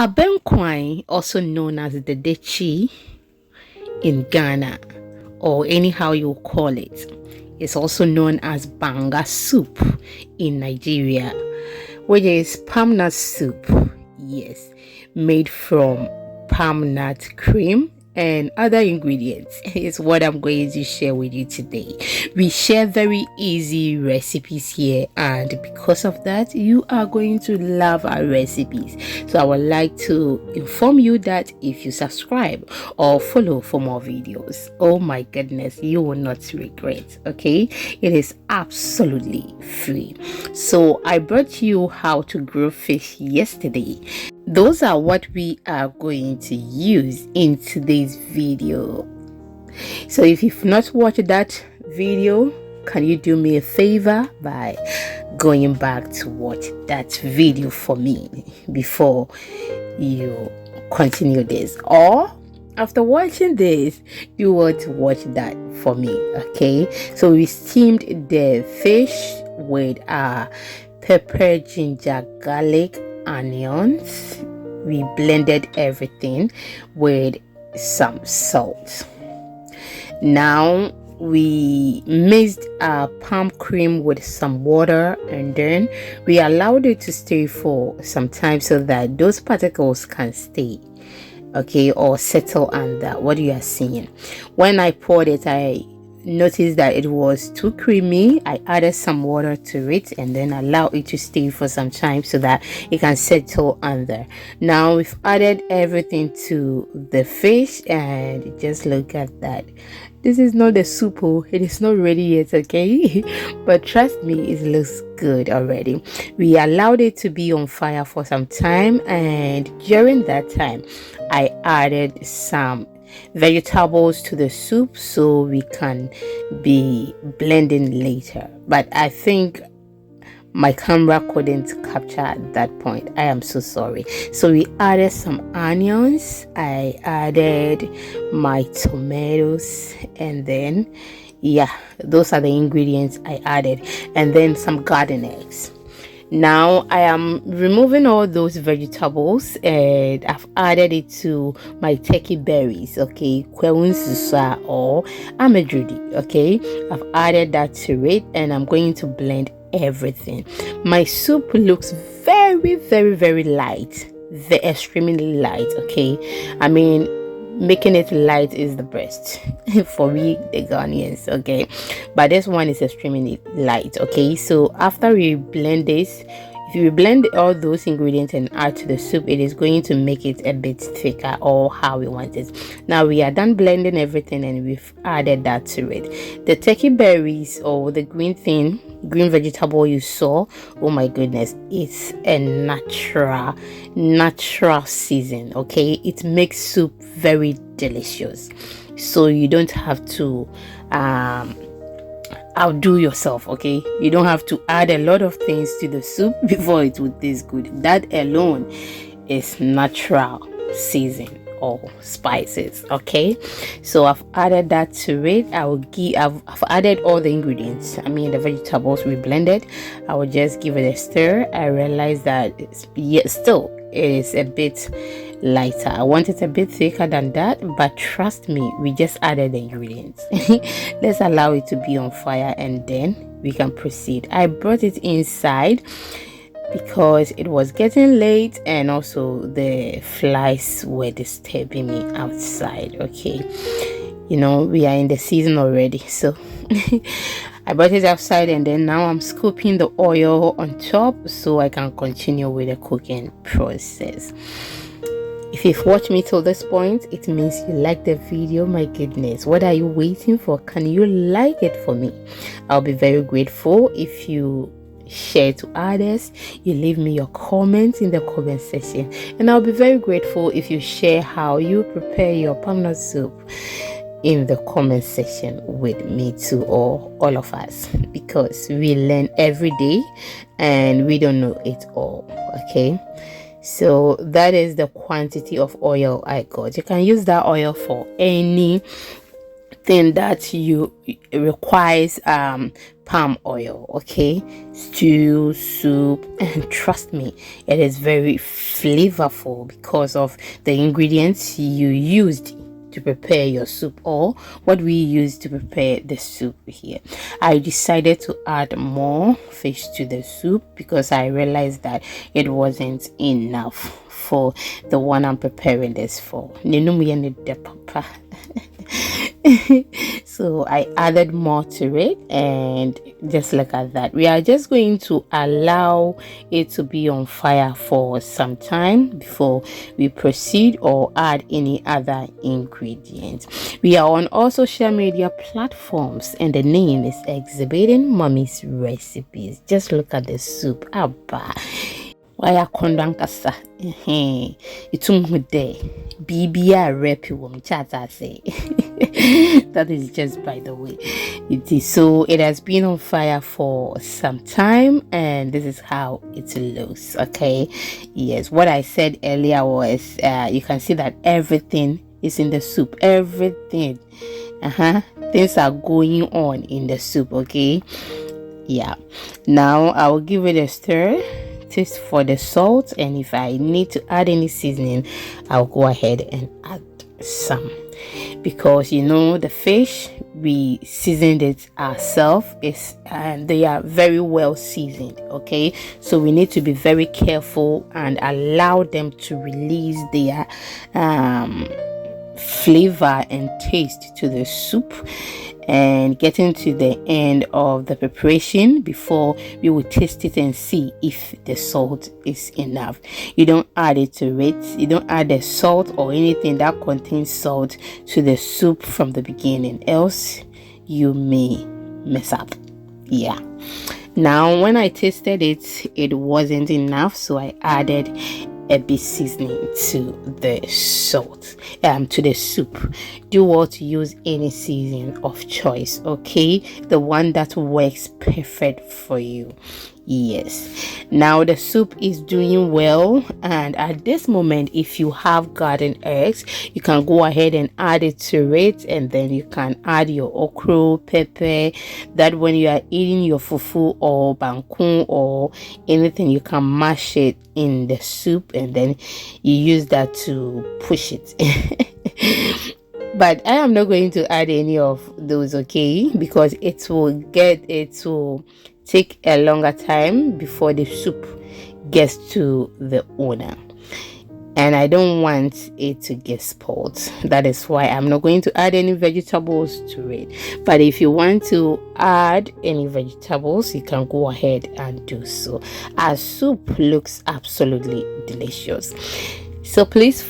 Abenkwan, also known as the dechi in Ghana, or anyhow you call it, is also known as Banga Soup in Nigeria, which is Palmnut soup. Yes, made from palmnut cream and other ingredients is what I'm going to share with you today. We share very easy recipes here, and because of that, you are going to love our recipes. So I would like to inform you that if you subscribe or follow for more videos, oh my goodness, you will not regret. Okay, it is absolutely free. So I brought you how to grow fish yesterday. Those are what we are going to use in today's video. So if you've not watched that video, can you do me a favor by going back to watch that video for me before you continue this? Or after watching this, you want to watch that for me. Okay, so we steamed the fish with pepper, ginger, garlic, onions. We blended everything with some salt. Now we mixed our palm cream with some water, and then we allowed it to stay for some time so that those particles can stay, okay, or settle under what you are seeing. When I poured it, I noticed that it was too creamy. I added some water to it and then allow it to stay for some time so that it can settle under. Now we've added everything to the fish, and just look at that. This is not the soup, it is not ready yet, okay? But trust me, it looks good already. We allowed it to be on fire for some time, and during that time I added some vegetables to the soup so we can be blending later. But I think my camera couldn't capture that point. I am so sorry. So we added some onions, I added my tomatoes, and then those are the ingredients I added, and then some garden eggs. Now I am removing all those vegetables and I've added it to my turkey berries, okay, kwewunsusa or amedrudi, okay. I've added that to it, and I'm going to blend everything. My soup looks very, very, very light, extremely light, okay. I mean, making it light is the best for we the Ghanaians, okay, but this one is extremely light, okay. So after we blend this, if you blend all those ingredients and add to the soup, it is going to make it a bit thicker, or how we want it. Now we are done blending everything, and we've added that to it. The turkey berries, or the green vegetable you saw, oh my goodness, it's a natural season, okay. It makes soup very delicious, so you don't have to outdo yourself, okay. You don't have to add a lot of things to the soup before it would taste good. That alone is natural season or spices, okay. So I've added that to it. I've added all the ingredients, I mean the vegetables we blended. I will just give it a stir. I realized that still it is a bit lighter. I want it a bit thicker than that, but trust me, we just added the ingredients. Let's allow it to be on fire, and then we can proceed. I brought it inside because it was getting late, and also the flies were disturbing me outside, okay. You know, we are in the season already, so I brought it outside, and then now I'm scooping the oil on top so I can continue with the cooking process. If you've watched me till this point, it means you like the video. My goodness, what are you waiting for? Can you like it for me? I'll be very grateful if you share to others, you leave me your comments in the comment section, and I'll be very grateful if you share how you prepare your palmnut soup in the comment section with me too, or all of us, because we learn every day and we don't know it all, okay. So that is the quantity of oil I got. You can use that oil for anything anything that you requires palm oil, okay, stew, soup, and trust me, it is very flavorful because of the ingredients you used to prepare your soup, or what we use to prepare the soup here. I decided to add more fish to the soup because I realized that it wasn't enough for the one I'm preparing this for. So I added more to it, and just look at that. We are just going to allow it to be on fire for some time before we proceed or add any other ingredients. We are on all social media platforms, and the name is Exhibiting Mommy's Recipes. Just look at the soup. Abba. Why kondankasa itum hude bibia rep wom chata say. That is just by the way. It is so it has been on fire for some time, and this is how it looks. Okay, yes, what I said earlier was you can see that everything is in the soup. Everything things are going on in the soup. Okay, yeah, now I will give it a stir, taste for the salt, and if I need to add any seasoning, I'll go ahead and add some, because you know the fish we seasoned it ourselves and they are very well seasoned. Okay, so we need to be very careful and allow them to release their flavor and taste to the soup, and getting to the end of the preparation before we will taste it and see if the salt is enough. You don't add it to it. You don't add the salt or anything that contains salt to the soup from the beginning, else you may mess up. Yeah. Now when I tasted it, it wasn't enough, so I added a bit seasoning to the salt, to the soup. Do what, use any seasoning of choice, okay, the one that works perfect for you. Yes, now the soup is doing well, and at this moment, if you have garden eggs, you can go ahead and add it to it, and then you can add your okra, pepper, that when you are eating your fufu or bankun or anything, you can mash it in the soup, and then you use that to push it. But I am not going to add any of those, okay, because it will take a longer time before the soup gets to the owner, and I don't want it to get spoiled. That is why I'm not going to add any vegetables to it. But if you want to add any vegetables, you can go ahead and do so. Our soup looks absolutely delicious. So please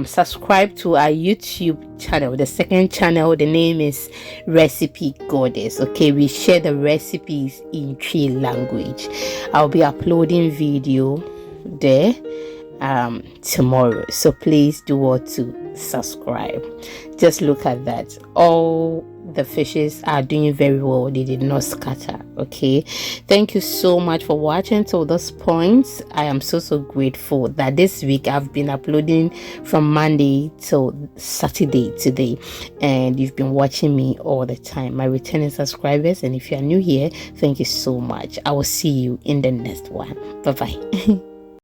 subscribe to our YouTube channel, the second channel. The name is Recipe Goddess. Okay, we share the recipes in 3 language. I'll be uploading video there tomorrow, so please do what to subscribe. Just look at that. All the fishes are doing very well. They did not scatter. Okay, thank you so much for watching till this point. I am so grateful that this week I've been uploading from Monday till Saturday today, and you've been watching me all the time, my returning subscribers. And if you are new here, thank you so much. I will see you in the next one. Bye bye.